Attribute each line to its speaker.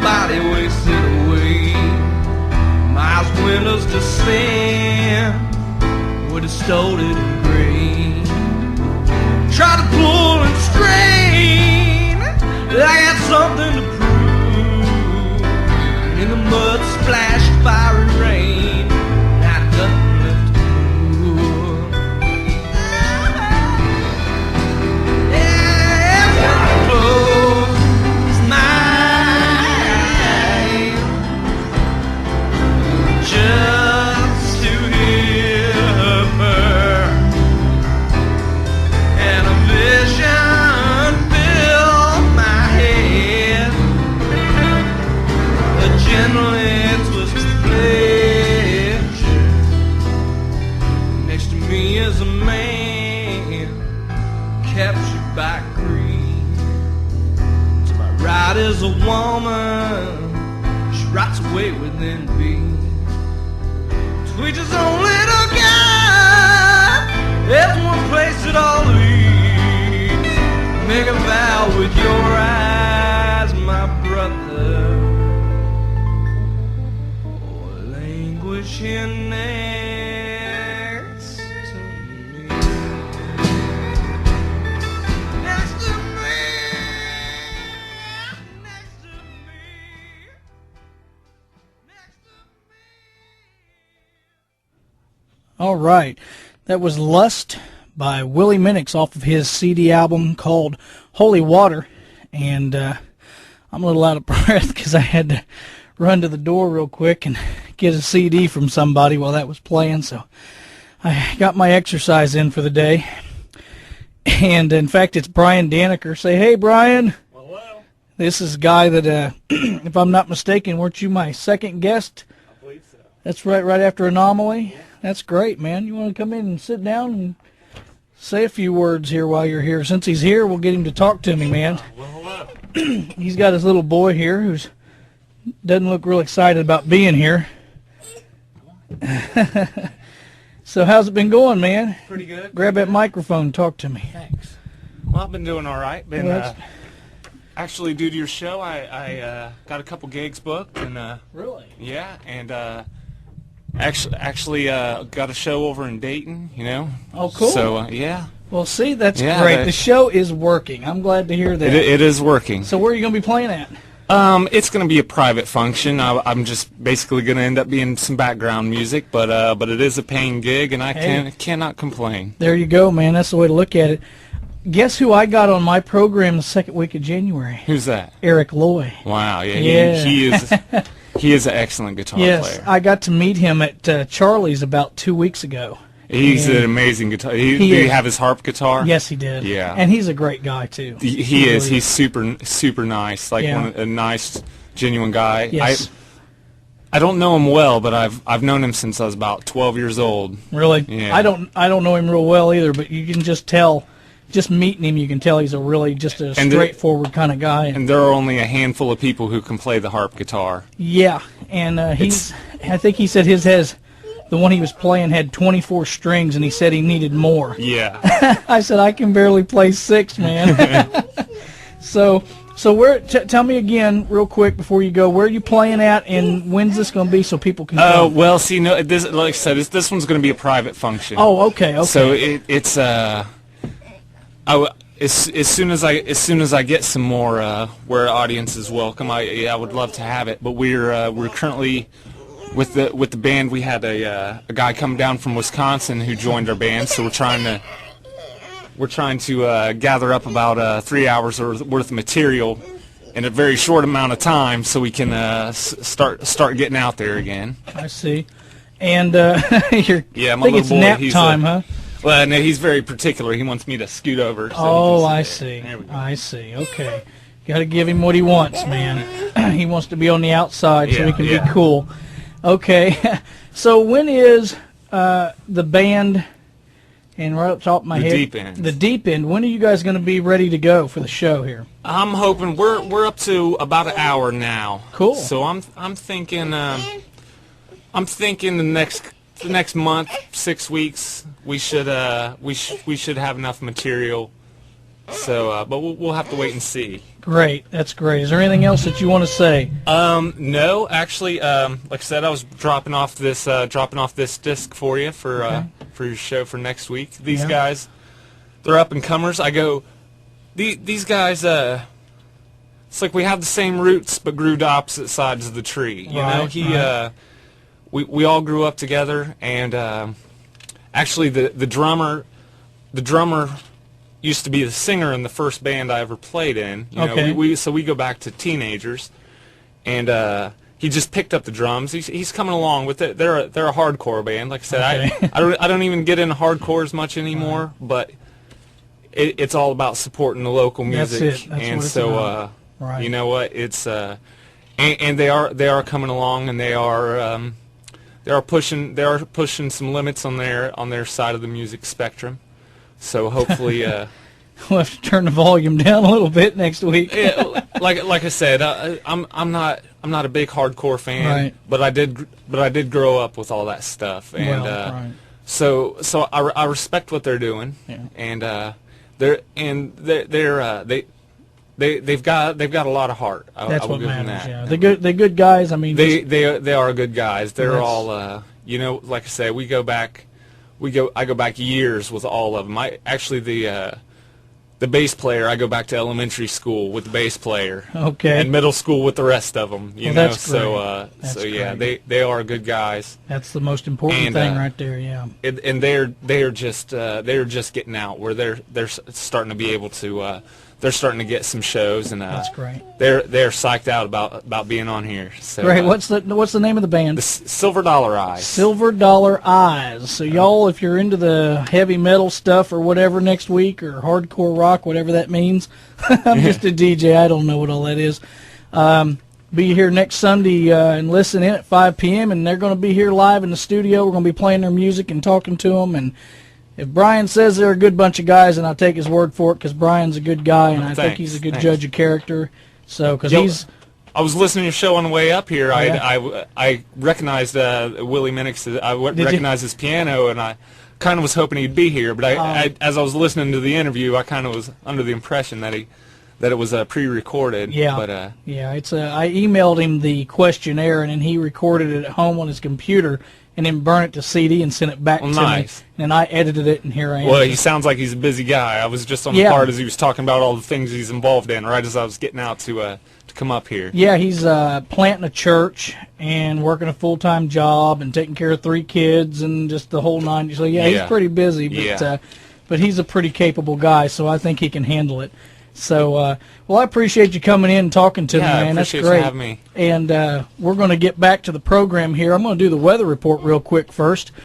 Speaker 1: body wasted away. Miles windows descend with distorted and green. Try to pull and strain, I got something to prove. In the mud splash, fiery rain, not nothing left to prove. Yeah, when I close my eyes, just to hear her, and a vision filled my head, a gently twisted pleasure. Next to me is a man captured by greed. To my right is a woman, she rots away within me. To each his own little God, there's one place it all leads. Make a vow with your eyes, my brother, or languish here next to me. Next to me, next to me, next to me.
Speaker 2: All right. That was Lust by Willy Minnix off of his CD album called Holy Water. And I'm a little out of breath because I had to run to the door real quick and get a CD from somebody while that was playing. So I got my exercise in for the day. And, in fact, it's Brian Daniker. Say, hey, Brian.
Speaker 3: Hello.
Speaker 2: This is a guy that, if I'm not mistaken, weren't you my second guest?
Speaker 3: I believe so.
Speaker 2: That's right after Anomaly. That's great, man. You want to come in and sit down and say a few words here while you're here? Since he's here, we'll get him to talk to me, man.
Speaker 3: Well, hello.
Speaker 2: He's got his little boy here who doesn't look real excited about being here. So how's it been going, man?
Speaker 3: Pretty good.
Speaker 2: Grab that microphone and talk to me.
Speaker 3: Thanks. Well, I've been doing all right.
Speaker 2: Well,
Speaker 3: Actually, due to your show, I got a couple gigs booked, and
Speaker 2: really?
Speaker 3: yeah, and actually got a show over in Dayton. You know.
Speaker 2: Oh, cool.
Speaker 3: So yeah.
Speaker 2: Well, see, that's
Speaker 3: Yeah,
Speaker 2: great. The show is working. I'm glad to hear that.
Speaker 3: It is working.
Speaker 2: So where are you going to be playing at?
Speaker 3: It's going to be a private function. I'm just basically going to end up being some background music, but it is a paying gig, and I cannot complain.
Speaker 2: There you go, man. That's the way to look at it. Guess who I got on my program the second week of January?
Speaker 3: Who's that?
Speaker 2: Eric Loy.
Speaker 3: Wow, yeah.
Speaker 2: Yeah.
Speaker 3: He is an excellent guitar
Speaker 2: Yes,
Speaker 3: player.
Speaker 2: I got to meet him at Charlie's about 2 weeks ago.
Speaker 3: He's an amazing guitar. Did he have his harp guitar?
Speaker 2: Yes, he did.
Speaker 3: Yeah.
Speaker 2: And he's a great guy, too.
Speaker 3: He is.
Speaker 2: Really
Speaker 3: He's super nice. Like
Speaker 2: Yeah.
Speaker 3: a nice, genuine guy.
Speaker 2: Yes.
Speaker 3: I don't know him well, but I've known him since I was about 12 years old.
Speaker 2: Really?
Speaker 3: Yeah.
Speaker 2: I don't know him real well either, but you can just tell, just meeting him, you can tell he's just a straightforward kind of guy.
Speaker 3: And there are only a handful of people who can play the harp guitar.
Speaker 2: Yeah, and I think he said the one he was playing had 24 strings, and he said he needed more.
Speaker 3: Yeah.
Speaker 2: I said, I can barely play 6, man. So tell me again, real quick, before you go, where are you playing at, and when's this going to be so people can go?
Speaker 3: Well, see, no, like I said, this one's going to be a private function.
Speaker 2: Oh, okay.
Speaker 3: So it's as soon as I get some more where audiences welcome, I would love to have it. But we're currently with the band. We had a guy come down from Wisconsin who joined our band, so we're trying to gather up about 3 hours worth of material in a very short amount of time, so we can start getting out there again.
Speaker 2: I see. And
Speaker 3: my
Speaker 2: I think
Speaker 3: little
Speaker 2: it's
Speaker 3: boy,
Speaker 2: nap time, huh?
Speaker 3: Well, no, he's very particular. He wants me to scoot over. So
Speaker 2: Oh, I
Speaker 3: there.
Speaker 2: see.
Speaker 3: There we go.
Speaker 2: I see. Okay. Got to give him what he wants, man. He wants to be on the outside so he can be cool. Okay. So when is the band, and right up top of my head, the Deep End, when are you guys going to be ready to go for the show here?
Speaker 3: I'm hoping we're up to about an hour now.
Speaker 2: Cool.
Speaker 3: So I'm thinking the next month, 6 weeks, we should have enough material So, but we'll have to wait and see.
Speaker 2: Great, that's great. Is there anything else that you want to say?
Speaker 3: No, actually, like I said, I was dropping off this disc for you for your show for next week. These guys, they're up and comers. These guys, it's like we have the same roots but grew to opposite sides of the tree. You know, we all grew up together, and actually the drummer used to be the singer in the first band I ever played in. You know, so we go back to teenagers, and he just picked up the drums. He's coming along with it. They're a hardcore band. Like I said, I don't even get into hardcore as much anymore, but it's all about supporting the local music.
Speaker 2: That's it. That's
Speaker 3: and
Speaker 2: what it's
Speaker 3: so
Speaker 2: about. Right.
Speaker 3: you know what, it's and they are coming along, and they are pushing some limits on their side of the music spectrum. So hopefully
Speaker 2: we'll have to turn the volume down a little bit next week.
Speaker 3: Yeah, like I said, I'm not a big hardcore fan, but I did grow up with all that stuff, and so I respect what they're doing, and they've got a lot of heart.
Speaker 2: That's what
Speaker 3: give them
Speaker 2: matters.
Speaker 3: that.
Speaker 2: Yeah, they're good guys. I mean,
Speaker 3: they are good guys. They're all you know, like I say, I go back years with all of them. The bass player, I go back to elementary school with the bass player.
Speaker 2: Okay.
Speaker 3: And middle school with the rest of them. You know,
Speaker 2: that's great.
Speaker 3: So yeah, they are good guys.
Speaker 2: That's the most important thing right there. Yeah.
Speaker 3: And they're just getting out where they're starting to be able to. They're starting to get some shows, and
Speaker 2: that's great.
Speaker 3: They're psyched out about being on here. So,
Speaker 2: great. What's the name of the band?
Speaker 3: The Silver Dollar Eyes.
Speaker 2: Silver Dollar Eyes. So y'all, if you're into the heavy metal stuff or whatever next week, or hardcore rock, whatever that means, I'm just a DJ. I don't know what all that is. Be here next Sunday and listen in at 5 p.m. and they're going to be here live in the studio. We're going to be playing their music and talking to them, and if Brian says they're a good bunch of guys, and I'll take his word for it, because Brian's a good guy, and I think he's a good judge of character. So, because
Speaker 3: I was listening to your show on the way up here. I recognized Willy Minnix. I recognized his piano, and I kind of was hoping he'd be here. But as I was listening to the interview, I kind of was under the impression that it was pre-recorded.
Speaker 2: Yeah.
Speaker 3: But
Speaker 2: I emailed him the questionnaire, and then he recorded it at home on his computer, and then burn it to CD and send it back to me. And I edited it, and here I am.
Speaker 3: Well, he sounds like he's a busy guy. I was just on the part as he was talking about all the things he's involved in, right as I was getting out to come up here.
Speaker 2: Yeah, he's planting a church and working a full-time job and taking care of 3 kids and just the whole 9. So, he's pretty busy, but he's a pretty capable guy, so I think he can handle it. So, well, I appreciate you coming in and talking to me, man. That's great.
Speaker 3: I appreciate you having me.
Speaker 2: And we're going to get back to the program here. I'm going to do the weather report real quick first.